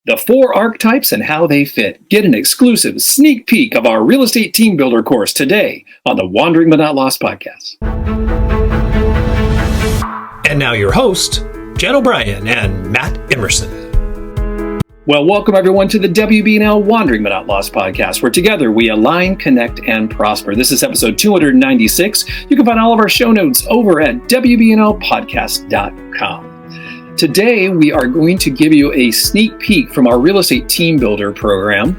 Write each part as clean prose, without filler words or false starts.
The 4 archetypes and how they fit. Get an exclusive sneak peek of our real estate team builder course today on the Wandering But Not Lost podcast. And now your hosts, Jen O'Brien and Matt Emerson. Well, welcome everyone to the WBNL Wandering But Not Lost podcast, where together we align, connect, and prosper. This is episode 296. You can find all of our show notes over at WBNLpodcast.com. Today, we are going to give you a sneak peek from our real estate team builder program.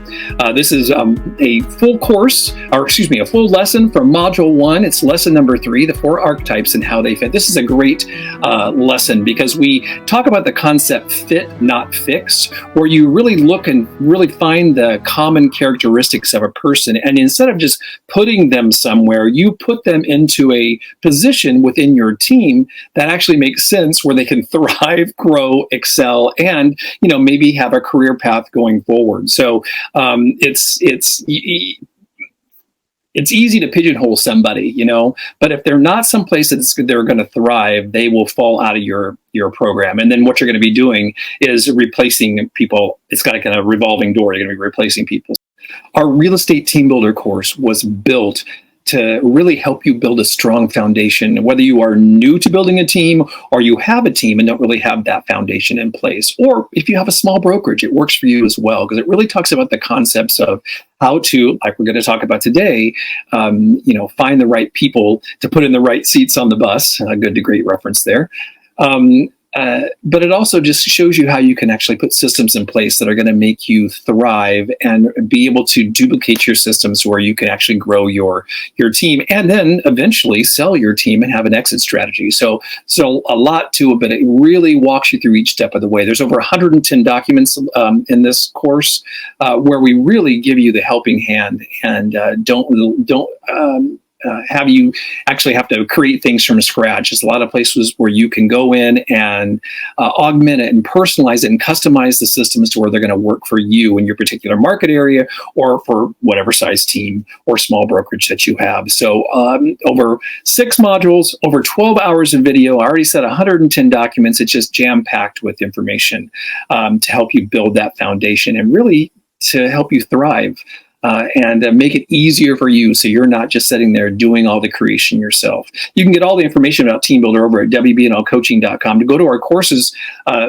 This is a full course, a full lesson from module 1. It's lesson number 3, the 4 archetypes and how they fit. This is a great lesson because we talk about the concept fit, not fix, where you really look and really find the common characteristics of a person. And instead of just putting them somewhere, you put them into a position within your team that actually makes sense, where they can thrive, grow, excel, and maybe have a career path going forward. So it's easy to pigeonhole somebody, but if they're not someplace they're going to thrive, they will fall out of your program. And then what you're going to be doing is replacing people. It's got a kind of revolving door. You're going to be replacing people. Our real estate team builder course was built to really help you build a strong foundation, whether you are new to building a team or you have a team and don't really have that foundation in place. Or if you have a small brokerage, it works for you as well, because it really talks about the concepts of how to, like we're going to talk about today, find the right people to put in the right seats on the bus. A good to great reference there. But it also just shows you how you can actually put systems in place that are going to make you thrive and be able to duplicate your systems where you can actually grow your team and then eventually sell your team and have an exit strategy. So a lot to it, but it really walks you through each step of the way. There's over 110 documents in this course where we really give you the helping hand and don't have you actually have to create things from scratch. There's a lot of places where you can go in and augment it and personalize it and customize the systems to where they're going to work for you in your particular market area or for whatever size team or small brokerage that you have. So over 6 modules, over 12 hours of video. I already said 110 documents. It's just jam-packed with information to help you build that foundation and really to help you thrive. And make it easier for you so you're not just sitting there doing all the creation yourself. You can get all the information about Team Builder over at WBNLcoaching.com. To go to our courses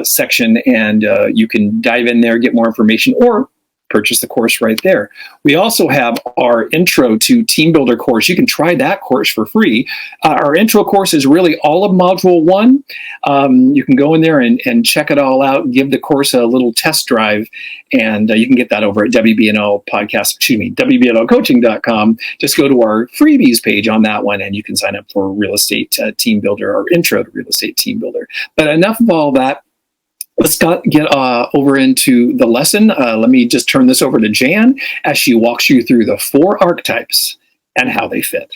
section and you can dive in there, get more information, or purchase the course right there. We also have our Intro to Team Builder course. You can try that course for free. Our intro course is really all of Module 1. You can go in there and check it all out, give the course a little test drive, and you can get that over at WBNLcoaching.com. Just go to our freebies page on that one, and you can sign up for Real Estate Team Builder or Intro to Real Estate Team Builder. But enough of all that. Let's get over into the lesson. Let me just turn this over to Jan as she walks you through the 4 archetypes and how they fit.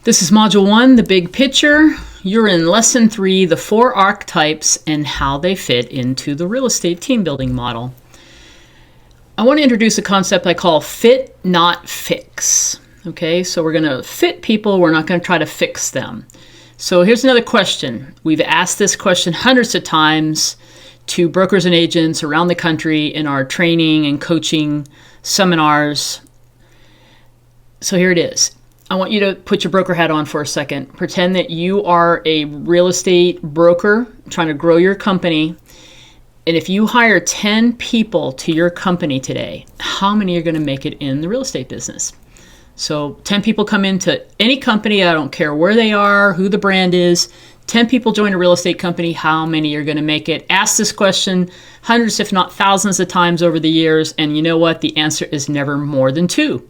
This is Module 1, the big picture. You're in Lesson 3, the 4 archetypes and how they fit into the real estate team building model. I want to introduce a concept I call fit, not fix. Okay, so we're going to fit people. We're not going to try to fix them. So here's another question. We've asked this question hundreds of times to brokers and agents around the country in our training and coaching seminars. So here it is. I want you to put your broker hat on for a second. Pretend that you are a real estate broker trying to grow your company. And if you hire 10 people to your company today, how many are going to make it in the real estate business? So 10 people come into any company, I don't care where they are, who the brand is, 10 people join a real estate company, how many are going to make it? Ask this question hundreds, if not thousands of times over the years, and you know what? The answer is never more than 2.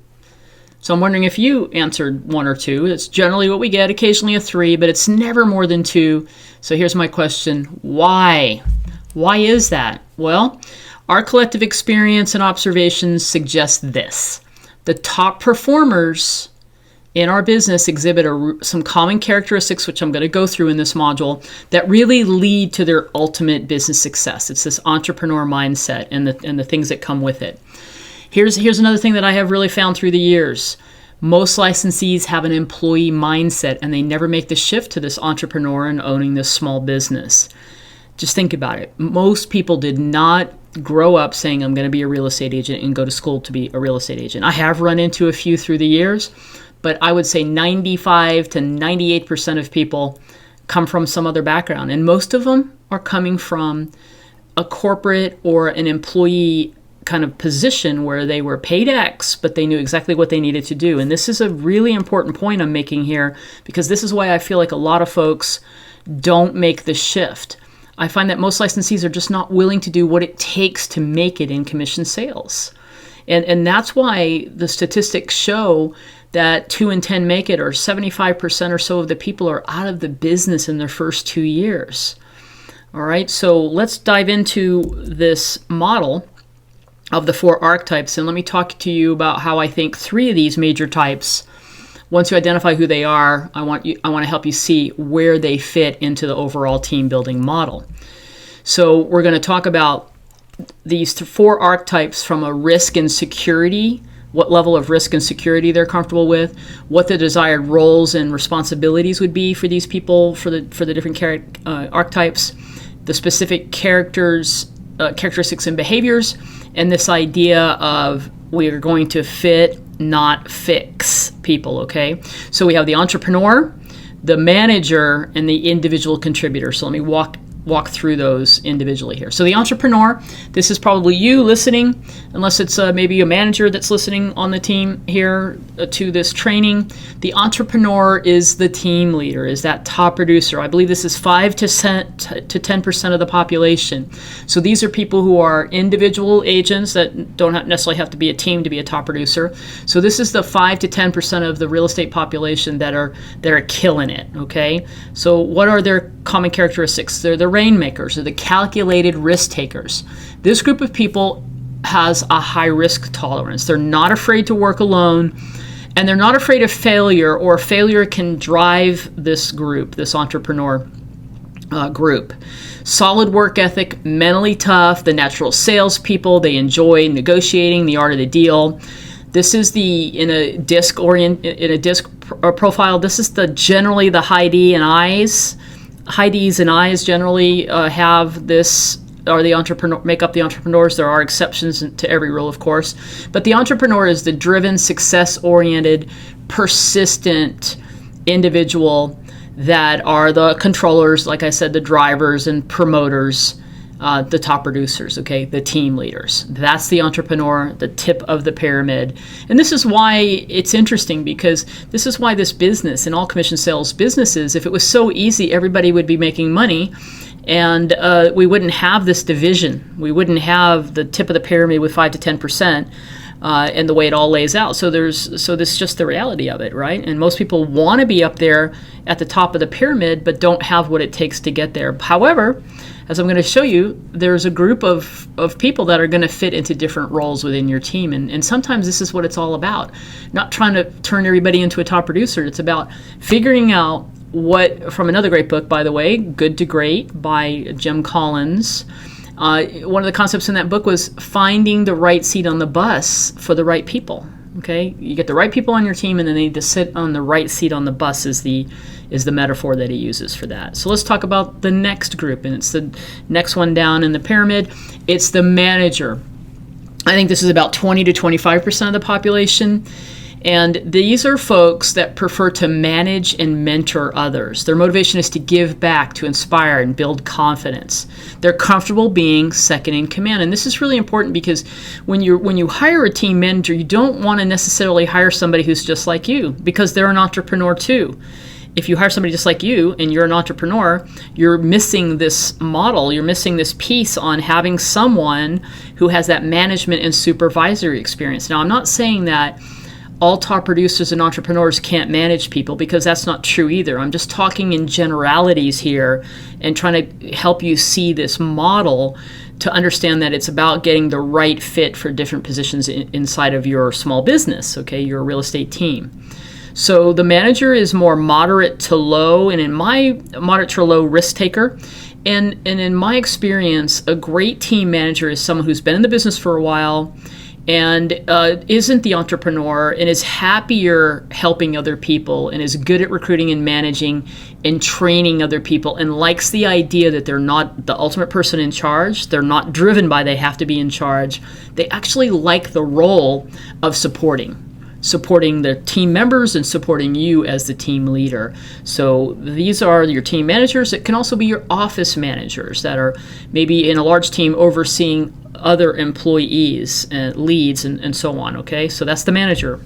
So I'm wondering if you answered 1 or 2. That's generally what we get, occasionally a 3, but it's never more than 2. So here's my question. Why? Why is that? Well, our collective experience and observations suggest this. The top performers in our business exhibit some common characteristics, which I'm going to go through in this module, that really lead to their ultimate business success. It's this entrepreneur mindset and the things that come with it. Here's another thing that I have really found through the years. Most licensees have an employee mindset, and they never make the shift to this entrepreneur and owning this small business. Just think about it. Most people did not grow up saying, I'm going to be a real estate agent and go to school to be a real estate agent. I have run into a few through the years, but I would say 95 to 98% of people come from some other background. And most of them are coming from a corporate or an employee kind of position where they were paid X, but they knew exactly what they needed to do. And this is a really important point I'm making here, because this is why I feel like a lot of folks don't make the shift. I find that most licensees are just not willing to do what it takes to make it in commission sales. And that's why the statistics show that 2 in 10 make it, or 75% or so of the people are out of the business in their first 2 years. All right, so let's dive into this model of the 4 archetypes, and let me talk to you about how I think 3 of these major types, once you identify who they are, I want to help you see where they fit into the overall team building model. So we're going to talk about these 4 archetypes from a risk and security, what level of risk and security they're comfortable with, what the desired roles and responsibilities would be for these people, for the different archetypes, the specific characteristics and behaviors, and this idea of we are going to fit, not fix people, okay? So we have the entrepreneur, the manager, and the individual contributor. So let me walk through those individually here. So the entrepreneur, this is probably you listening, unless it's maybe a manager that's listening on the team here to this training. The entrepreneur is the team leader, is that top producer. I believe this is 5 to 10% of the population. So these are people who are individual agents that don't necessarily have to be a team to be a top producer. So this is the 5 to 10% of the real estate population that are killing it, okay? So what are their common characteristics? They're the rainmakers, or the calculated risk takers. This group of people has a high risk tolerance. They're not afraid to work alone, and they're not afraid of failure, or failure can drive this group, this entrepreneur group. Solid work ethic, mentally tough, the natural salespeople. They enjoy negotiating, the art of the deal. This is in a disc profile. This is generally the high D and I's. High D's and I's generally have this, or make up the entrepreneurs. There are exceptions to every rule, of course. But the entrepreneur is the driven, success-oriented, persistent individual that are the controllers, like I said, the drivers and promoters, the top producers, okay, the team leaders. That's the entrepreneur, the tip of the pyramid. And this is why it's interesting, because this is why this business, and all commission sales businesses, if it was so easy, everybody would be making money, and we wouldn't have this division. We wouldn't have the tip of the pyramid with 5 to 10%. And the way it all lays out. So this is just the reality of it, right? And most people want to be up there at the top of the pyramid, but don't have what it takes to get there. However, as I'm going to show you, there's a group of people that are going to fit into different roles within your team. And sometimes this is what it's all about. Not trying to turn everybody into a top producer. It's about figuring out what, from another great book, by the way, Good to Great by Jim Collins. One of the concepts in that book was finding the right seat on the bus for the right people. Okay, you get the right people on your team, and then they need to sit on the right seat on the bus is the metaphor that he uses for that. So let's talk about the next group, and it's the next one down in the pyramid. It's the manager. I think this is about 20 to 25% of the population. And these are folks that prefer to manage and mentor others. Their motivation is to give back, to inspire and build confidence. They're comfortable being second in command. And this is really important, because when you hire a team manager, you don't want to necessarily hire somebody who's just like you, because they're an entrepreneur too. If you hire somebody just like you and you're an entrepreneur, you're missing this model, you're missing this piece on having someone who has that management and supervisory experience. Now, I'm not saying that all top producers and entrepreneurs can't manage people, because that's not true either. I'm just talking in generalities here and trying to help you see this model to understand that it's about getting the right fit for different positions inside of your small business, okay, your real estate team. So the manager is more moderate to low, and in my moderate to low risk taker. And in my experience, a great team manager is someone who's been in the business for a while and isn't the entrepreneur and is happier helping other people and is good at recruiting and managing and training other people and likes the idea that they're not the ultimate person in charge. They're not driven by they have to be in charge. They actually like the role of supporting the team members and supporting you as the team leader. So these are your team managers. It can also be your office managers that are maybe in a large team overseeing other employees, leads, and so on. Okay, so that's the manager.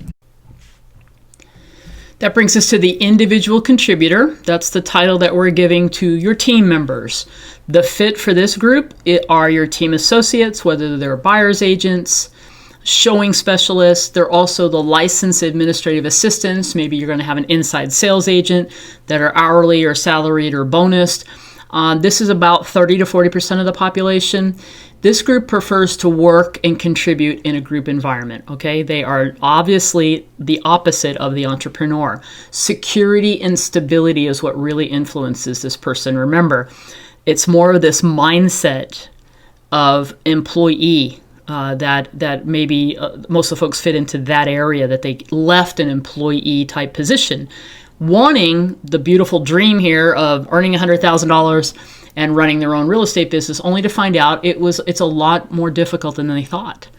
That brings us to the individual contributor. That's the title that we're giving to your team members. The fit for this group are your team associates, whether they're buyer's agents, showing specialists. They're also the licensed administrative assistants. Maybe you're going to have an inside sales agent that are hourly or salaried or bonused. This is about 30 to 40% of the population. This group prefers to work and contribute in a group environment, okay? They are obviously the opposite of the entrepreneur. Security and stability is what really influences this person. Remember, it's more of this mindset of employee that maybe most of the folks fit into that area, that they left an employee type position, wanting the beautiful dream here of earning $100,000 and running their own real estate business, only to find out it's a lot more difficult than they thought.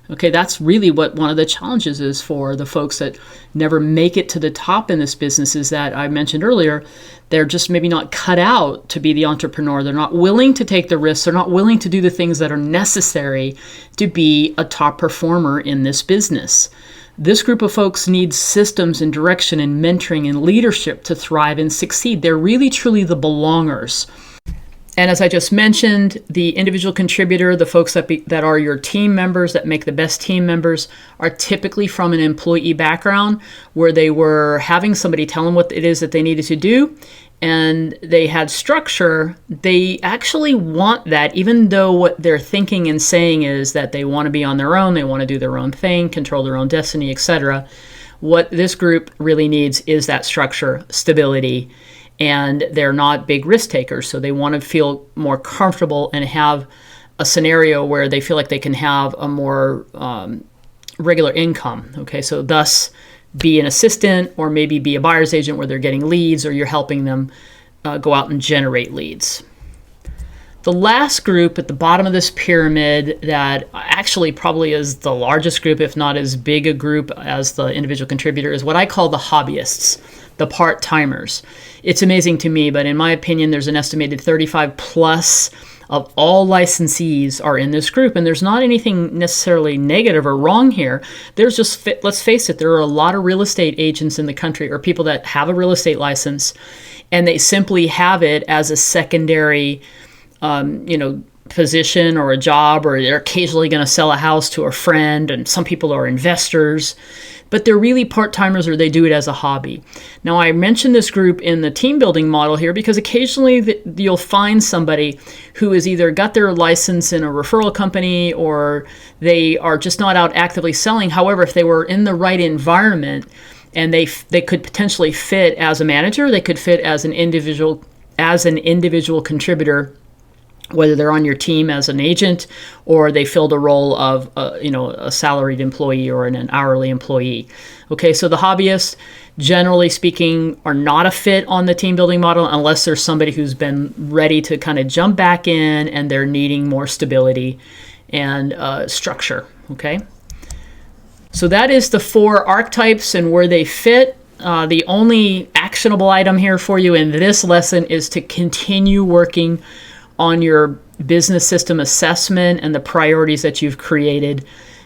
Okay, that's really what one of the challenges is for the folks that never make it to the top in this business, is that I mentioned earlier, they're just maybe not cut out to be the entrepreneur. They're not willing to take the risks. They're not willing to do the things that are necessary to be a top performer in this business. This group of folks needs systems and direction and mentoring and leadership to thrive and succeed. They're really, truly the belongers. And as I just mentioned, the individual contributor, the folks that are your team members, that make the best team members, are typically from an employee background where they were having somebody tell them what it is that they needed to do, and they had structure. They actually want that, even though what they're thinking and saying is that they want to be on their own, they want to do their own thing, control their own destiny, etc. What this group really needs is that structure, stability, and they're not big risk takers, so they want to feel more comfortable and have a scenario where they feel like they can have a more regular income. Okay, so thus be an assistant or maybe be a buyer's agent where they're getting leads or you're helping them go out and generate leads. The last group at the bottom of this pyramid, that actually probably is the largest group, if not as big a group as the individual contributor, is what I call the hobbyists, the part-timers. It's amazing to me, but in my opinion, there's an estimated 35 plus of all licensees are in this group, and there's not anything necessarily negative or wrong here. There's just, let's face it, there are a lot of real estate agents in the country, or people that have a real estate license, and they simply have it as a secondary position or a job, or they're occasionally going to sell a house to a friend, and some people are investors, but they're really part-timers, or they do it as a hobby. Now, I mentioned this group in the team building model here because occasionally you'll find somebody who has either got their license in a referral company or they are just not out actively selling. However, if they were in the right environment and they could potentially fit as a manager, they could fit as an individual contributor, whether they're on your team as an agent or they filled a role of a salaried employee or an hourly employee. Okay, so the hobbyists, generally speaking, are not a fit on the team building model unless there's somebody who's been ready to kind of jump back in and they're needing more stability and structure. Okay, so that is the 4 archetypes and where they fit. The only actionable item here for you in this lesson is to continue working on your business system assessment and the priorities that you've created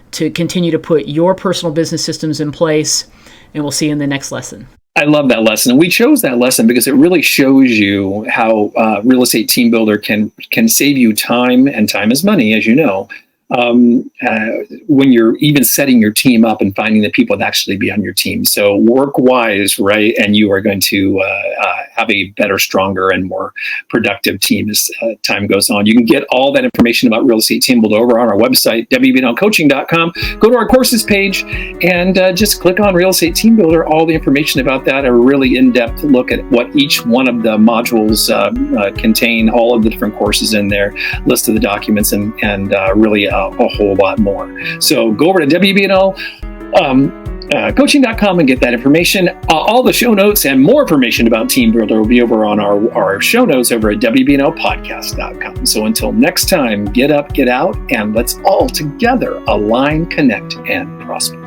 to continue to put your personal business systems in place. And we'll see you in the next lesson. I love that lesson. And we chose that lesson because it really shows you how real estate team builder can save you time, and time is money, as you know, when you're even setting your team up and finding the people that actually be on your team. So work wise, right? And you are going to have a better, stronger, and more productive team as time goes on. You can get all that information about Real Estate Team Builder over on our website, wbnlcoaching.com. Go to our courses page and just click on Real Estate Team Builder. All the information about that, a really in-depth look at what each one of the modules contain, all of the different courses in there, list of the documents, and really a whole lot more. So go over to wbnl coaching.com and get that information. All the show notes and more information about Team Builder will be over on our show notes over at wbnlpodcast.com. So until next time, get up, get out, and let's all together align, connect, and prosper.